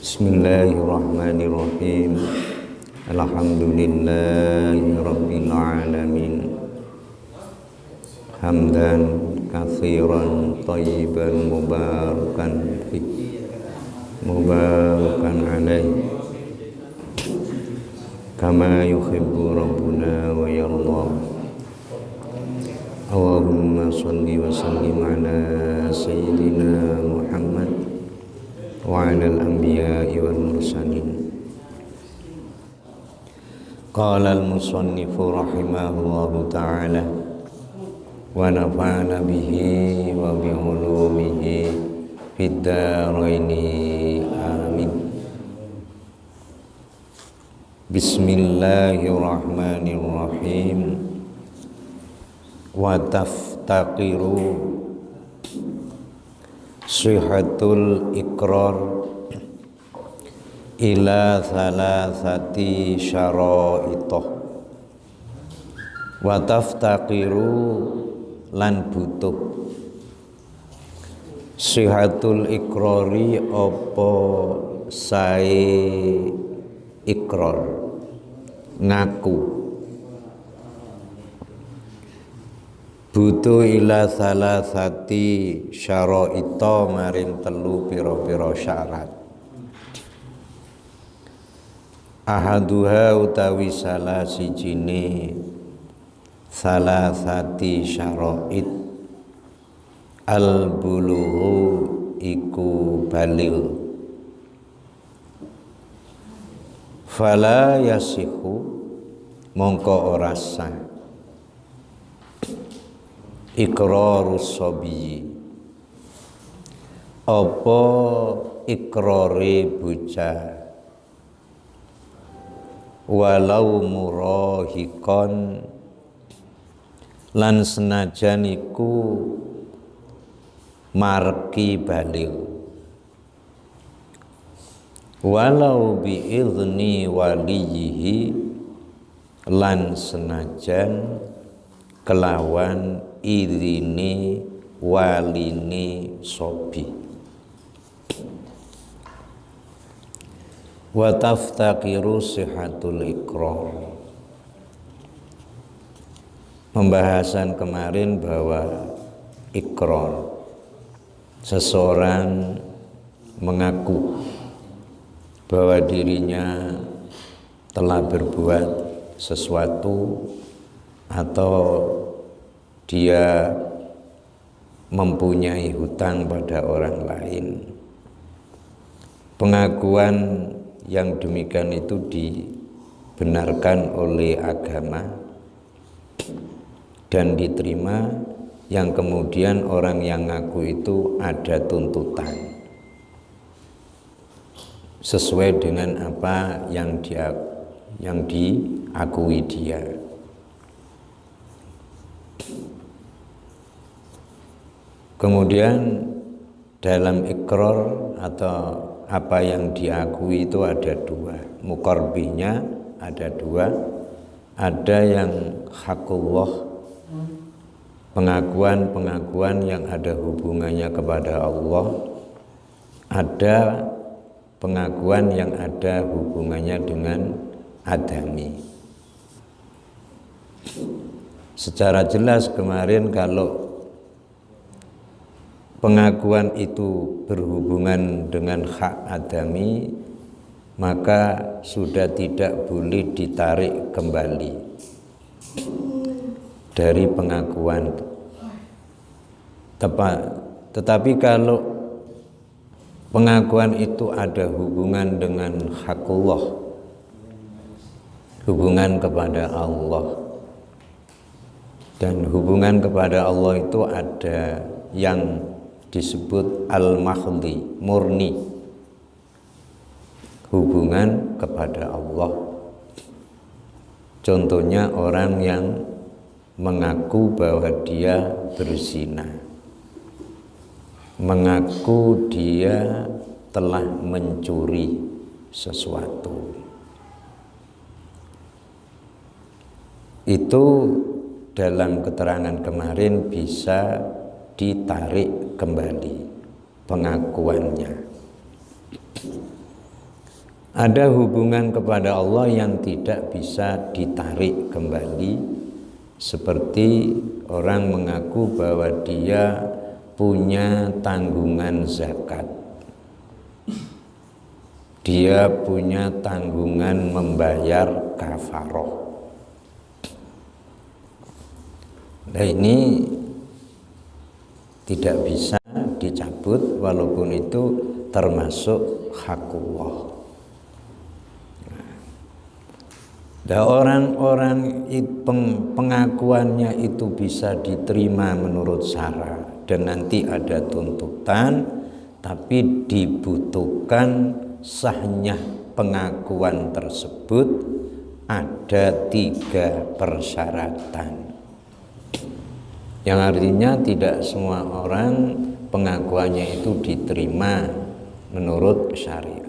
Bismillahirrahmanirrahim. Alhamdulillahi rabbil alamin. Hamdan katsiran thayyiban mubarakan fi mubarakan alaihi kama yuhibbu rabbuna wa yarda. Allahumma shalli wa sallim ala sayyidina Muhammad wa ala al-anbiya'i wal mursalin. Qala al-musannifu rahimahullahu ta'ala wa nafa'ana bihi wa bi ulumihi fid dharaini amin. Bismillahirrahmanirrahim. Wa taftaqiru sihhatul iqrar ila thalathati syara'itah. Wa taftaqiru lan butuh sihhatul iqrari apa sae iqrar ngaku, butuh ila salasati syara'ita maring telu pira-pira syarat. Ahaduha utawi salah sijine salasati syara'it al-bulughu iku balil. Fala yasihu mongko ora sah iqrarus sabiyi apa iqrare bocah walau murahikon lan senajan iku marki balil walau biizni waliyihi lan senajan kelawan idini walini sobi. Wa taftaqiru sihhatul iqrar. Pembahasan kemarin bahwa iqrar, seseorang mengaku bahwa dirinya telah berbuat sesuatu atau dia mempunyai hutang pada orang lain. Pengakuan yang demikian itu dibenarkan oleh agama dan diterima, yang kemudian orang yang ngaku itu ada tuntutan sesuai dengan apa yang diakui dia. Kemudian dalam ikrar atau apa yang diakui itu ada dua, muqarbihnya ada dua. Ada yang hakullah, pengakuan yang ada hubungannya kepada Allah. Ada pengakuan yang ada hubungannya dengan adami. Secara jelas kemarin kalau pengakuan itu berhubungan dengan hak adami, maka sudah tidak boleh ditarik kembali dari pengakuan. Tetapi kalau pengakuan itu ada hubungan dengan hakullah, hubungan kepada Allah, dan hubungan kepada Allah itu ada yang disebut al-mahdhi, murni, hubungan kepada Allah. Contohnya orang yang mengaku bahwa dia berzina, mengaku dia telah mencuri sesuatu. Itu dalam keterangan kemarin bisa ditarik kembali pengakuannya. Ada hubungan kepada Allah yang tidak bisa ditarik kembali, seperti orang mengaku bahwa dia punya tanggungan zakat, dia punya tanggungan membayar kafaroh. Nah, ini tidak bisa dicabut walaupun itu termasuk hakullah. Nah, orang-orang pengakuannya itu bisa diterima menurut syarat dan nanti ada tuntutan, tapi dibutuhkan sahnya pengakuan tersebut ada 3 persyaratan. Yang artinya tidak semua orang pengakuannya itu diterima menurut syariat.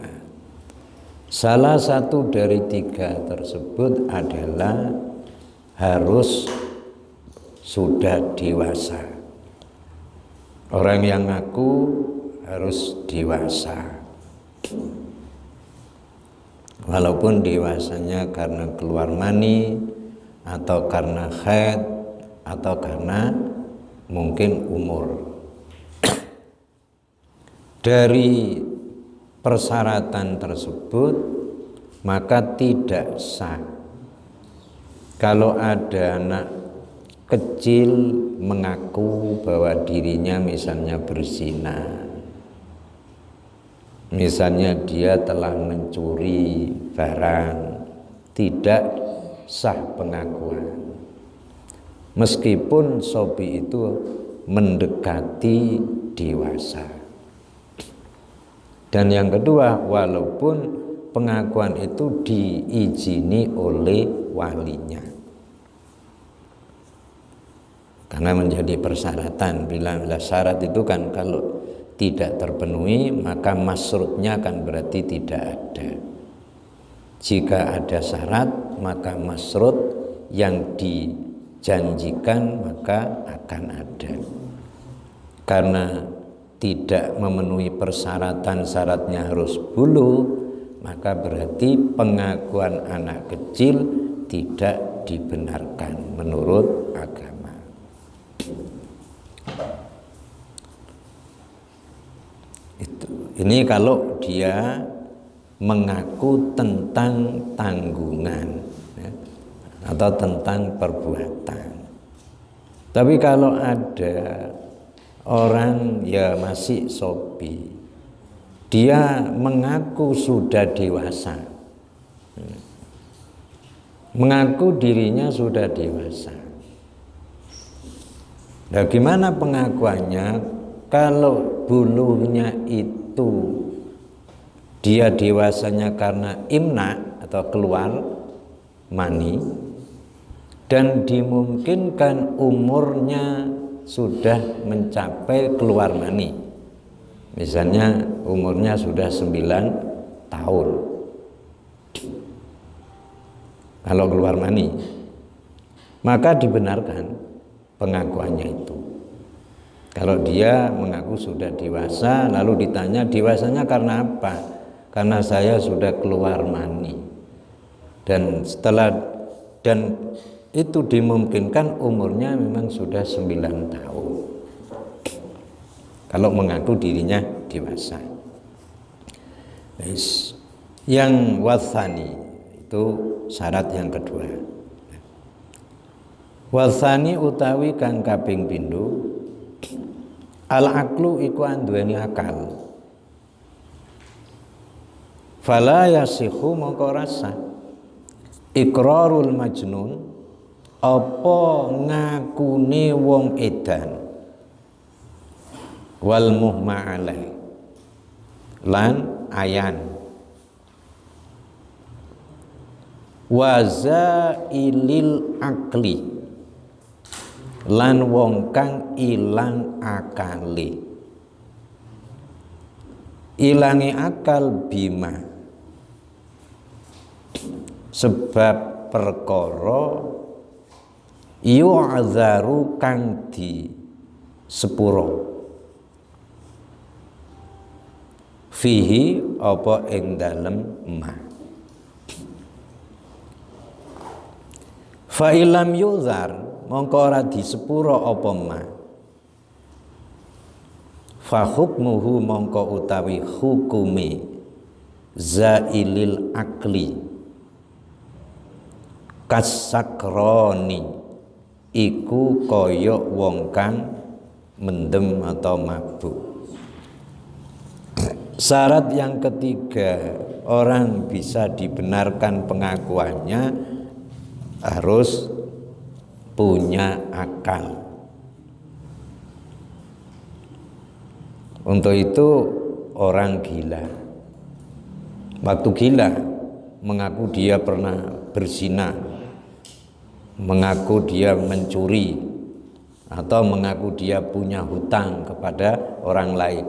Salah satu dari 3 tersebut adalah harus sudah dewasa. Orang yang ngaku harus dewasa. Walaupun dewasanya karena keluar mani, atau karena haid, atau karena mungkin umur. Dari persyaratan tersebut maka tidak sah kalau ada anak kecil mengaku bahwa dirinya misalnya berzina, misalnya dia telah mencuri barang, tidak sah pengakuan meskipun sobi itu mendekati dewasa. Dan yang kedua, walaupun pengakuan itu diizini oleh walinya, karena menjadi persyaratan. Bila syarat itu kan kalau tidak terpenuhi maka masrutnya kan berarti tidak ada. Jika ada syarat maka masrut yang dijanjikan maka akan ada. Karena tidak memenuhi persyaratan, syaratnya harus bulughh, maka berarti pengakuan anak kecil tidak dibenarkan menurut agama. Ini kalau dia mengaku tentang tanggungan, ya, atau tentang perbuatan. Tapi kalau ada orang ya masih sobi, dia mengaku sudah dewasa, mengaku dirinya sudah dewasa. Nah, gimana pengakuannya? Kalau bulughnya itu dia dewasanya karena imna atau keluar mani, dan dimungkinkan umurnya sudah mencapai keluar mani, misalnya umurnya sudah 9 tahun kalau keluar mani, maka dibenarkan pengakuannya itu. Kalau dia mengaku sudah dewasa, lalu ditanya dewasanya karena apa? Karena saya sudah keluar mani, dan itu dimungkinkan umurnya memang sudah 9 tahun kalau mengaku dirinya dewasa. Yang wathani itu syarat yang kedua. Wathani utawi kang kaping pindho, al aqlu iku anduweni akal. Fala yasihu mongko rasa iqrarul majnun, apa ngakune wong edan, wal muhma alaih lan ayan, wazailil akli lan wong kang ilang akale. Ilangi akal bima sebab perkara yu'adzaru kang di sepuro. fihi apa ing dalem ma. Fa ilam yuzar mongko ora disepuro apa ma. Fa hukmuhu mongko utawi hukume zailil akli kasakroni iku kaya wong kang mendem atau mabuk. Syarat yang ketiga, orang bisa dibenarkan pengakuannya harus punya akal. Untuk itu orang gila, waktu gila mengaku dia pernah berzina, mengaku dia mencuri, atau mengaku dia punya hutang kepada orang lain,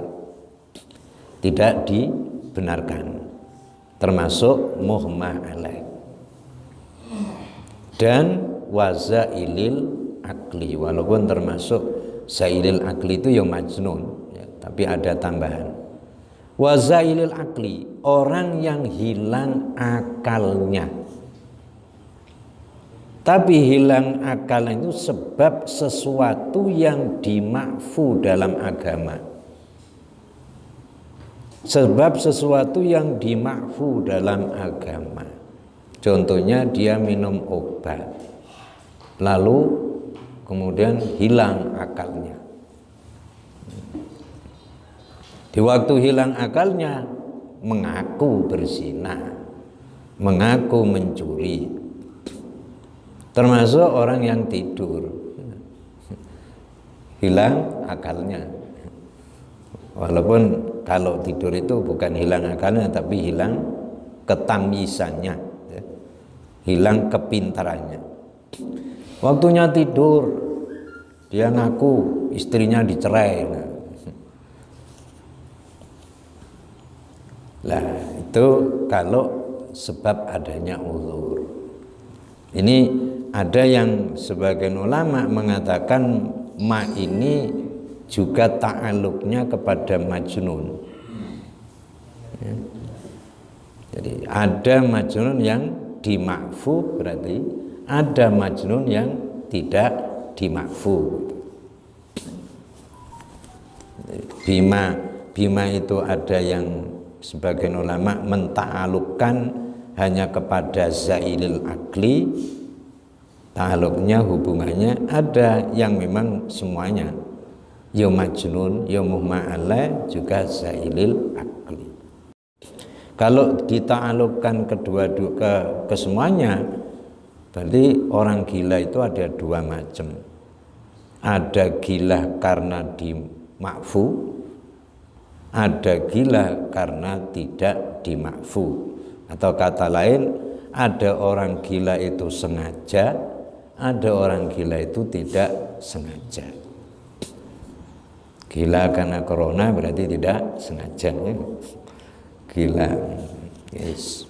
tidak dibenarkan, termasuk muhma alaih dan wazailil akli, walaupun termasuk zailil akli itu yang majnun ya, tapi ada tambahan wazailil akli, orang yang hilang akalnya. Tapi hilang akalnya itu sebab sesuatu yang dimakfu dalam agama. Sebab sesuatu yang dimakfu dalam agama. Contohnya dia minum obat, lalu kemudian hilang akalnya. Di waktu hilang akalnya mengaku berzina, mengaku mencuri, termasuk orang yang tidur, hilang akalnya. Walaupun kalau tidur itu bukan hilang akalnya, tapi hilang ketamyisannya, hilang kepintarannya. Waktunya tidur, dia ngaku istrinya dicerai. Lah itu kalau sebab adanya uzur. Ini ada yang sebagian ulama mengatakan ma ini juga ta'aluknya kepada majnun. Ya. Jadi ada majnun yang dimakfu, berarti ada majnun yang tidak dimakfu. Bima itu ada yang sebagian ulama menta'alukkan hanya kepada zailil akli, ta'aluknya hubungannya, ada yang memang semuanya ya majnun, ya muhma alaih, juga zailil akli. Kalau dita'alukkan ke semuanya, berarti orang gila itu ada dua macam. Ada gila karena dimakfu, ada gila karena tidak dimakfu. Atau kata lain, ada orang gila itu sengaja, ada orang gila itu tidak sengaja. Gila karena corona berarti tidak sengaja ya. Gila. Yes.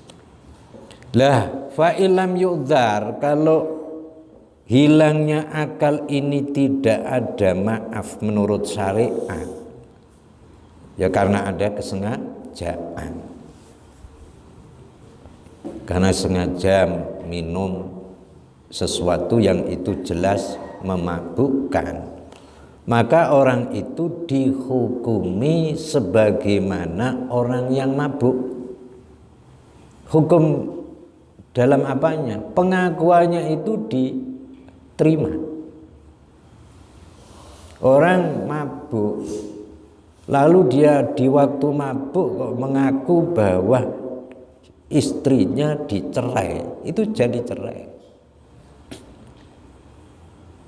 Lah fa ilam yu'dzar, kalau hilangnya akal ini tidak ada maaf menurut syariat, ya karena ada kesengajaan. Karena sengaja minum sesuatu yang itu jelas memabukkan, maka orang itu dihukumi sebagaimana orang yang mabuk. Hukum dalam apanya? Pengakuannya itu diterima. Orang mabuk, lalu dia di waktu mabuk kok mengaku bahwa istrinya dicerai, itu jadi cerai.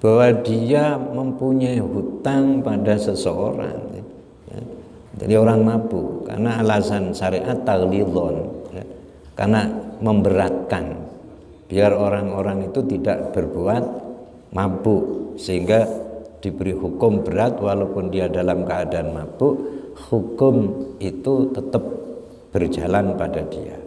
Bahwa dia mempunyai hutang pada seseorang, ya. Jadi orang mabuk karena alasan syariat taghlidhon, ya. Karena memberatkan biar orang-orang itu tidak berbuat mabuk, sehingga diberi hukum berat walaupun dia dalam keadaan mabuk, hukum itu tetap berjalan pada dia.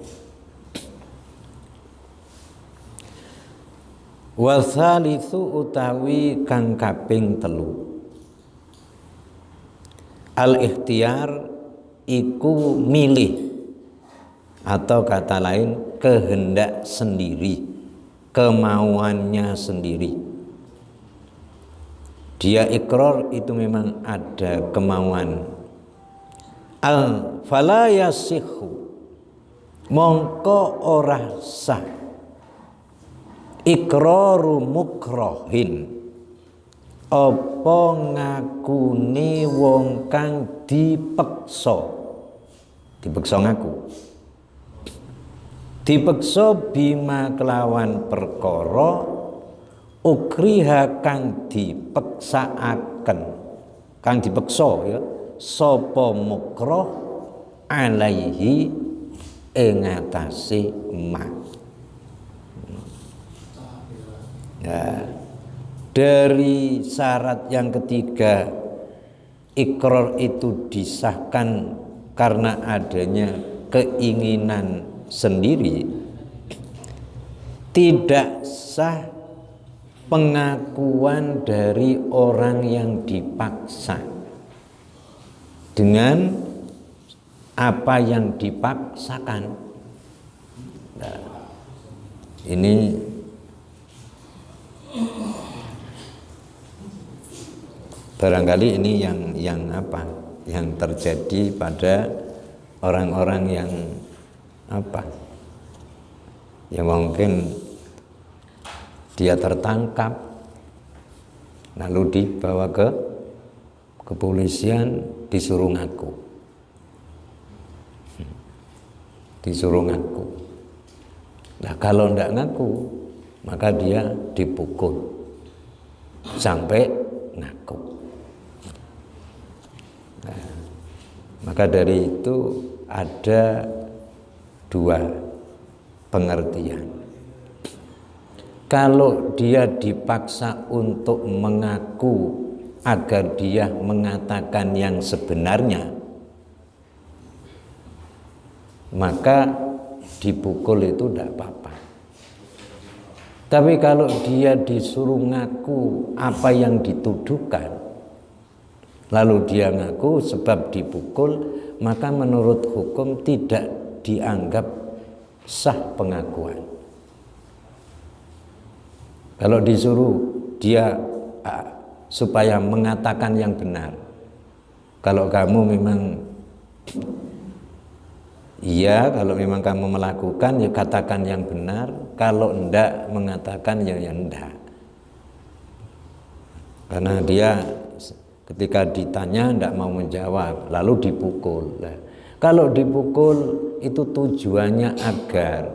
Wasalitsu utawi kang kaping telu, al ikhtiyar iku milih, atau kata lain kehendak sendiri, kemauannya sendiri. Dia ikrar itu memang ada kemauan. Fala yasihu, mongko ora sah ikraru mukrahin, apa ngakune wong kang dipeksa ngaku, dipeksa bima kelawan perkara ukriha kang dipeksaaken, kang dipeksa ya sapa mukrah alaihi ing atase ma. Ya, dari syarat yang ketiga ikrar itu disahkan karena adanya keinginan sendiri, tidak sah pengakuan dari orang yang dipaksa dengan apa yang dipaksakan. Nah, ini barangkali ini yang apa yang terjadi pada orang-orang yang apa, yang mungkin dia tertangkap lalu dibawa ke kepolisian, disuruh ngaku, Nah kalau enggak ngaku maka dia dipukul sampai ngaku. Nah, maka dari itu ada dua pengertian. Kalau dia dipaksa untuk mengaku agar dia mengatakan yang sebenarnya, maka dipukul itu tidak apa-apa. Tapi kalau dia disuruh ngaku apa yang dituduhkan, lalu dia ngaku sebab dipukul, maka menurut hukum tidak dianggap sah pengakuan. Kalau disuruh dia supaya mengatakan yang benar, kalau kamu memang iya, kalau memang kamu melakukan ya katakan yang benar, kalau enggak mengatakan ya enggak. Karena dia ketika ditanya enggak mau menjawab, lalu dipukul. Nah, kalau dipukul itu tujuannya agar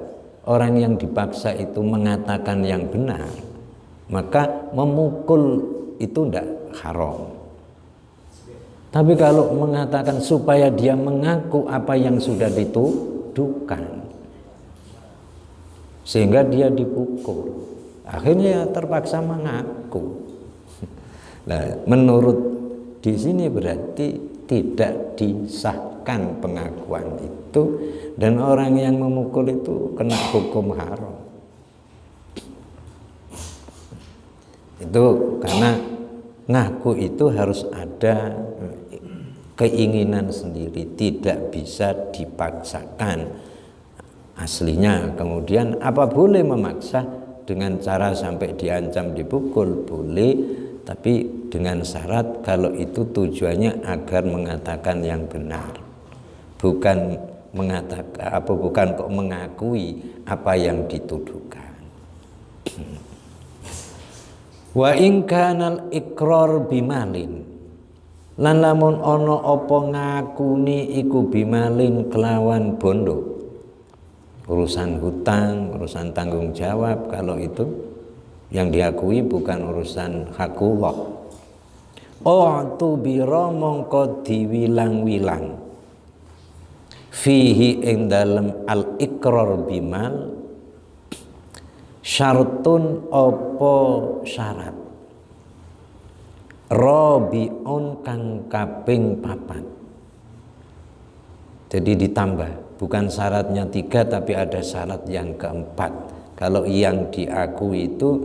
orang yang dipaksa itu mengatakan yang benar, maka memukul itu enggak haram. Tapi kalau mengatakan supaya dia mengaku apa yang sudah dituduhkan, sehingga dia dipukul, akhirnya terpaksa mengaku. Nah, menurut di sini berarti tidak disahkan pengakuan itu, dan orang yang memukul itu kena hukum haram. Itu karena ngaku itu harus ada keinginan sendiri, tidak bisa dipaksakan aslinya. Kemudian apa boleh memaksa dengan cara sampai diancam dipukul? Boleh, tapi dengan syarat kalau itu tujuannya agar mengatakan yang benar, bukan mengatakan bukan kok mengakui apa yang dituduhkan. Wa in kanal ikrar bimalin, lan lamun ana apa ngakuni iku bimalin kelawan bondo, urusan hutang, urusan tanggung jawab, kalau itu yang diakui bukan urusan hakullah. Tu biro mongko diwilang-wilang fihi ing dalem al ikrar bimal syartun opo syarat rabiun kang kaping papat. Jadi ditambah, bukan syaratnya 3 tapi ada syarat yang keempat. Kalau yang diakui itu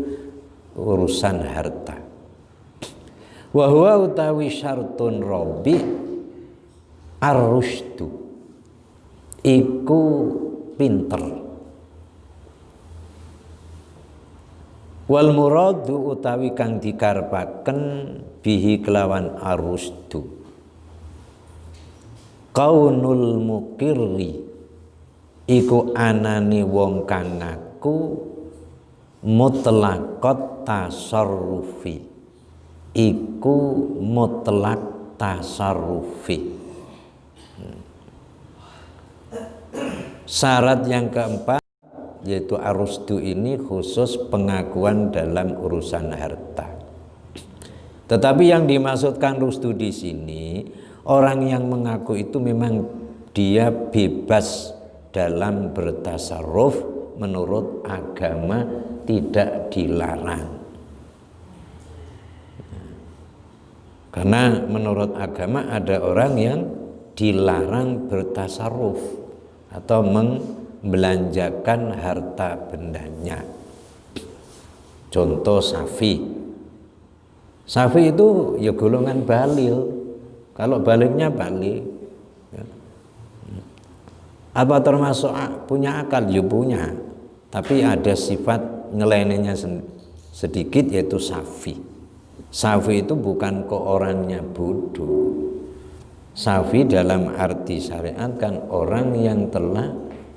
urusan harta. Wa huwa utawi syartun rabi ar-rusydu iku pinter. Wal muradu utawi kang dikarepaken bihi kelawan ar-rusydu kaunul mukirri iku anane wong kang ngaku mutlaqat tasarrufi, iku mutlak tasarrufi. Syarat yang keempat yaitu ar-rusydu ini khusus pengakuan dalam urusan harta. Tetapi yang dimaksudkan rusdu di sini, orang yang mengaku itu memang dia bebas dalam bertasarruf menurut agama, tidak dilarang. Karena menurut agama ada orang yang dilarang bertasarruf atau membelanjakan harta bendanya. Contoh safi. Safi itu ya golongan balil. Kalau baliknya balik, ya. Apa termasuk punya akal? Ya punya. Tapi ada sifat nyelenehnya sedikit, yaitu safi. Safi itu bukan ke orangnya bodoh. Safi dalam arti syariat kan orang yang telah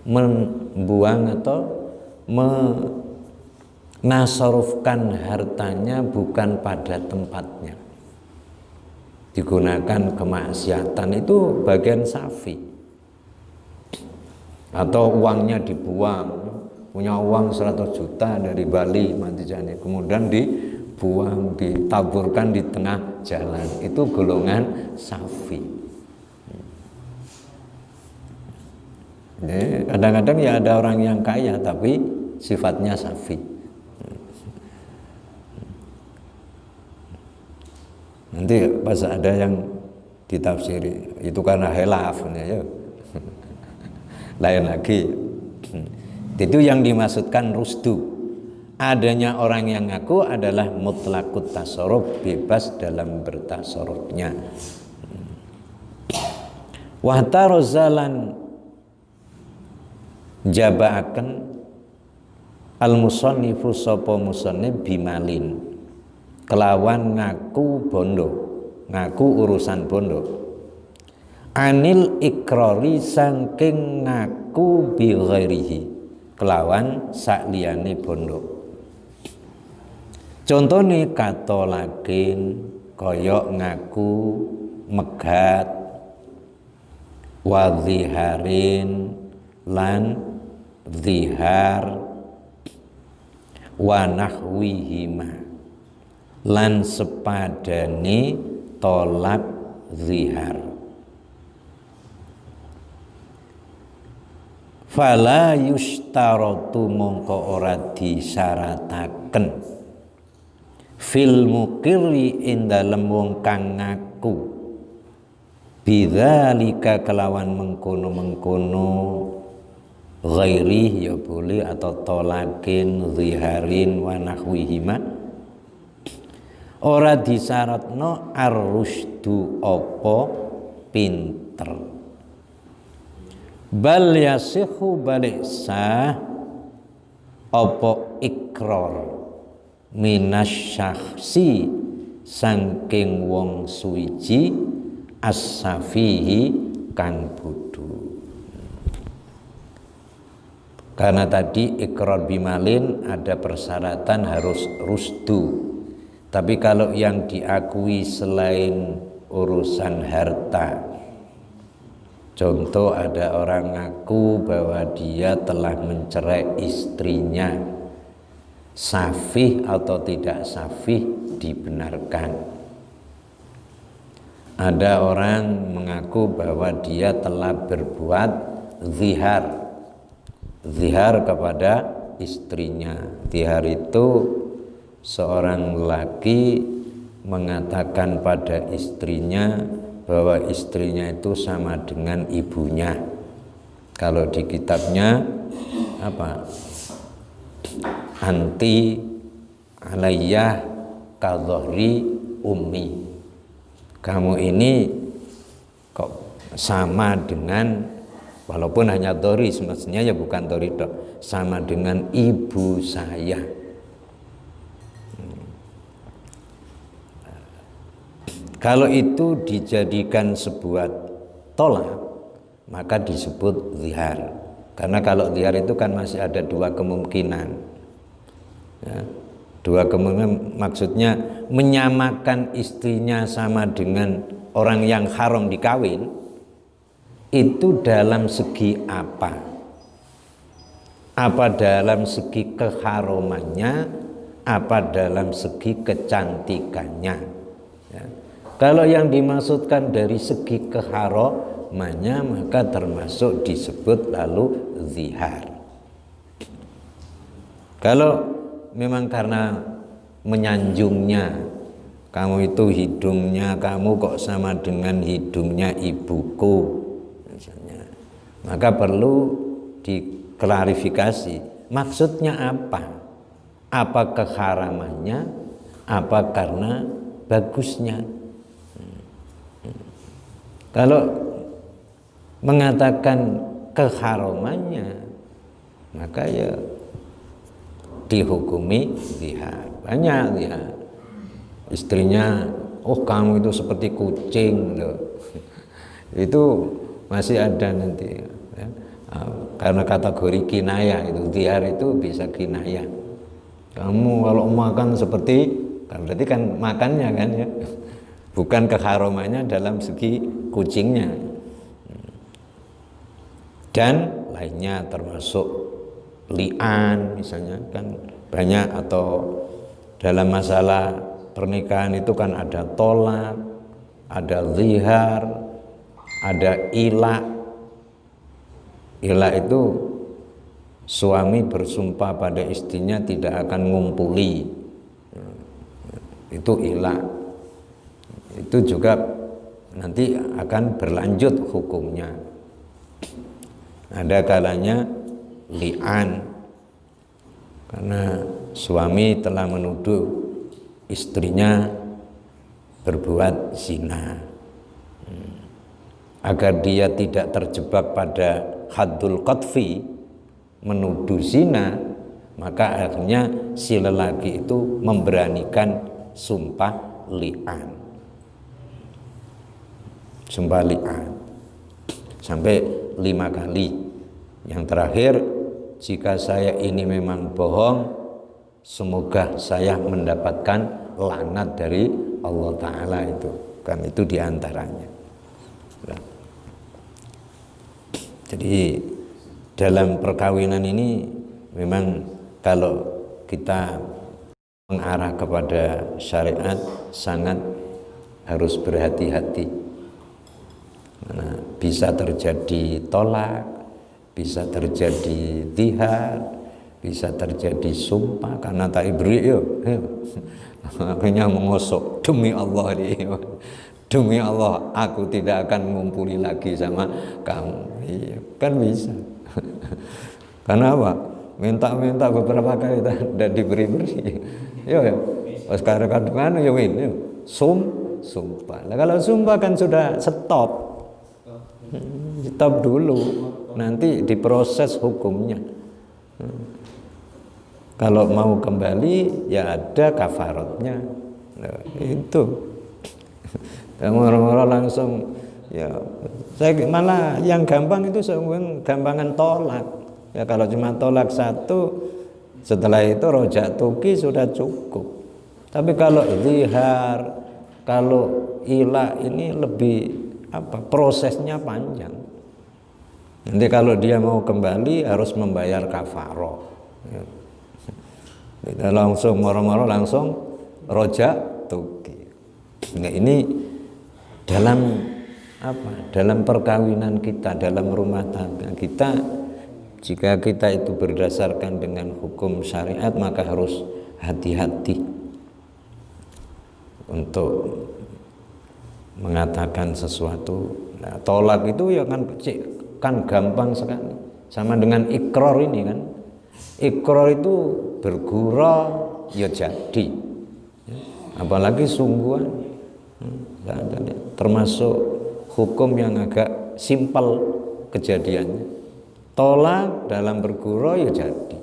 membuang atau menasarufkan hartanya bukan pada tempatnya, digunakan kemaksiatan, itu bagian safi. Atau uangnya dibuang, punya uang 100 juta dari Bali Mantijane, kemudian dibuang, ditaburkan di tengah jalan, itu golongan safi. Kadang-kadang ya ada orang yang kaya tapi sifatnya safi. Nanti pas ada yang ditafsiri itu karena khilaf ya. Lain lagi. Itu yang dimaksudkan rusdu. Adanya orang yang ngaku adalah mutlaqut tasarruf, bebas dalam bertasarrufnya. Wa tarozalan jabaaken al-musannifu sapa musannif bimalin kelawan ngaku bondo, ngaku urusan bondo, anil ikrari saking ngaku bi ghairihi kelawan sakliyane bondo. Contone katolakin kaya ngaku megat, wadhiharin lan zihar, wa nahwihima lan sepadane tolak zihar. Fala yustaratu mongko ora disyarataken fil muqirri ing dalem wong kang ngaku bidzalika kelawan mengkono-mengkono ghairi ya boleh, atau tolakin, ziharin, wa nahwihima, ora disyaratno ar-rusydu apa pinter. Bal yasihu balik sah apa ikrar minasyakhsi saking wong suwiji as-safihi kang bodho. Karena tadi ikrar bimalin ada persyaratan harus rusdu. Tapi kalau yang diakui selain urusan harta, contoh ada orang ngaku bahwa dia telah mencerai istrinya, safih atau tidak safih dibenarkan. Ada orang mengaku bahwa dia telah berbuat zihar kepada istrinya. Zihar itu seorang laki mengatakan pada istrinya bahwa istrinya itu sama dengan ibunya. Kalau di kitabnya apa? Anti alayyah kadzohri ummi. Kamu ini kok sama dengan, walaupun hanya tori, semestinya ya bukan tori dok, sama dengan ibu saya. Kalau itu dijadikan sebuah tolak, maka disebut zihar. Karena kalau zihar itu kan masih ada dua kemungkinan. Ya, dua kemungkinan maksudnya menyamakan istrinya sama dengan orang yang haram dikawin, itu dalam segi apa? Apa dalam segi keharamannya, apa dalam segi kecantikannya? Ya. Kalau yang dimaksudkan dari segi keharamannya, maka termasuk disebut lalu zihar. Kalau memang karena menyanjungnya, kamu itu hidungnya kamu kok sama dengan hidungnya ibuku misalnya, maka perlu diklarifikasi maksudnya apa? Apa keharamannya, apa karena bagusnya? Kalau mengatakan keharamannya, maka ya dihukumi zihar. Banyak zihar. Istrinya, oh kamu itu seperti kucing loh. Itu masih ada nanti ya. Karena kategori kinayah itu, zihar itu bisa kinayah. Kamu kalau makan seperti, berarti kan makannya kan ya, bukan keharamannya dalam segi kucingnya. Dan lainnya termasuk li'an misalnya kan banyak, atau dalam masalah pernikahan itu kan ada tolak, ada zihar, ada ila. Ila itu suami bersumpah pada istrinya tidak akan ngumpuli, itu ila. Itu juga nanti akan berlanjut hukumnya. Ada kalanya li'an, karena suami telah menuduh istrinya berbuat zina. Agar dia tidak terjebak pada haddul qadfi, menuduh zina, maka akhirnya si lelaki itu memberanikan sumpah li'an. Sumpah li'an sampai 5 kali. Yang terakhir, jika saya ini memang bohong, semoga saya mendapatkan laknat dari Allah Ta'ala. Itu kan, itu diantaranya. Jadi dalam perkawinan ini memang kalau kita mengarah kepada syariat sangat harus berhati-hati. Karena bisa terjadi tolak, bisa terjadi zihar, bisa terjadi sumpah karena tak ibri yo. Akhirnya mengosok, demi Allah dia. Demi Allah aku tidak akan mengumpuli lagi sama kamu. Iya, kan bisa. Karena apa? Minta-minta beberapa kali dan diberi-beri. Yo, sekarang kandungan yo ini sumpah. Nah, kalau sumpah kan sudah stop dulu, nanti diproses hukumnya. Kalau mau kembali ya ada kafaratnya. Nah, itu orang-orang langsung ya, saya malah yang gampang itu gampangan tolak ya. Kalau cuma tolak satu, setelah itu rojak tuki sudah cukup. Tapi kalau zihar, kalau ila ini lebih prosesnya panjang. Nanti kalau dia mau kembali harus membayar kafaroh ya. Kita langsung moro-moro langsung rojak tuki. Nah, ini dalam perkawinan kita, dalam rumah tangga kita, jika kita itu berdasarkan dengan hukum syariat, maka harus hati-hati untuk mengatakan sesuatu. Nah, tolak itu ya kan gampang sekali, sama dengan ikrar ini kan. Ikrar itu bergurau ya jadi, apalagi sungguhan. Termasuk hukum yang agak simpel kejadiannya. Tolak dalam bergurau ya jadi.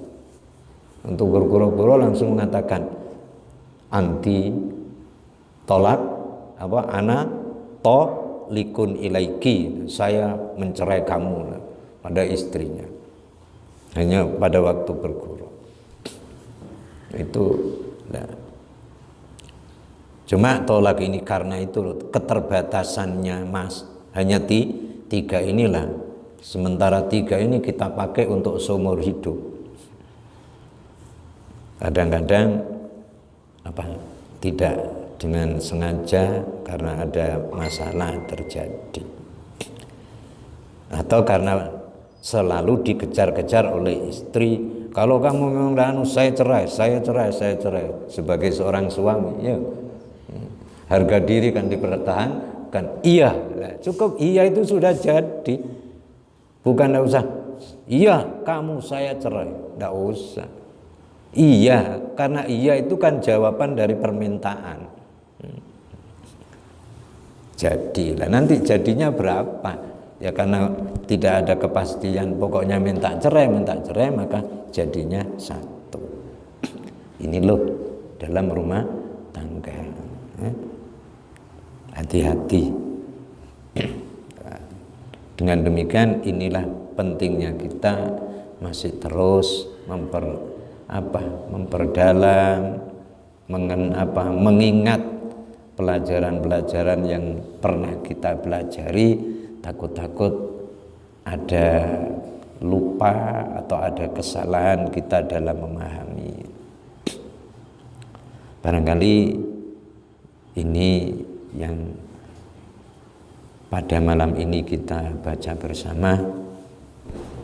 Untuk bergurau-gurau langsung mengatakan anti tolak ana likun ilaiki, saya mencerai kamu pada istrinya. Hanya pada waktu bergurau. Itu nah. Cuma tolak ini karena itu keterbatasannya Mas, hanya tiga inilah. Sementara tiga ini kita pakai untuk seumur hidup. Kadang-kadang tidak dengan sengaja karena ada masalah terjadi, atau karena selalu dikejar-kejar oleh istri. Kalau kamu memang saya cerai. Sebagai seorang suami, ya harga diri kan dipertahankan. Iya, cukup iya itu sudah jadi. Bukan enggak usah. Iya, kamu saya cerai, enggak usah. Iya, karena iya itu kan jawaban dari permintaan. Jadilah, nanti jadinya berapa? Ya karena tidak ada kepastian, pokoknya minta cerai, maka jadinya 1. Ini loh dalam rumah tangga. Hati-hati. Dengan demikian inilah pentingnya kita masih terus memperdalam, mengingat pelajaran-pelajaran yang pernah kita pelajari. Takut-takut ada lupa atau ada kesalahan kita dalam memahami. Barangkali ini yang pada malam ini kita baca bersama.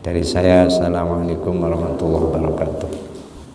Dari saya, assalamualaikum warahmatullahi wabarakatuh.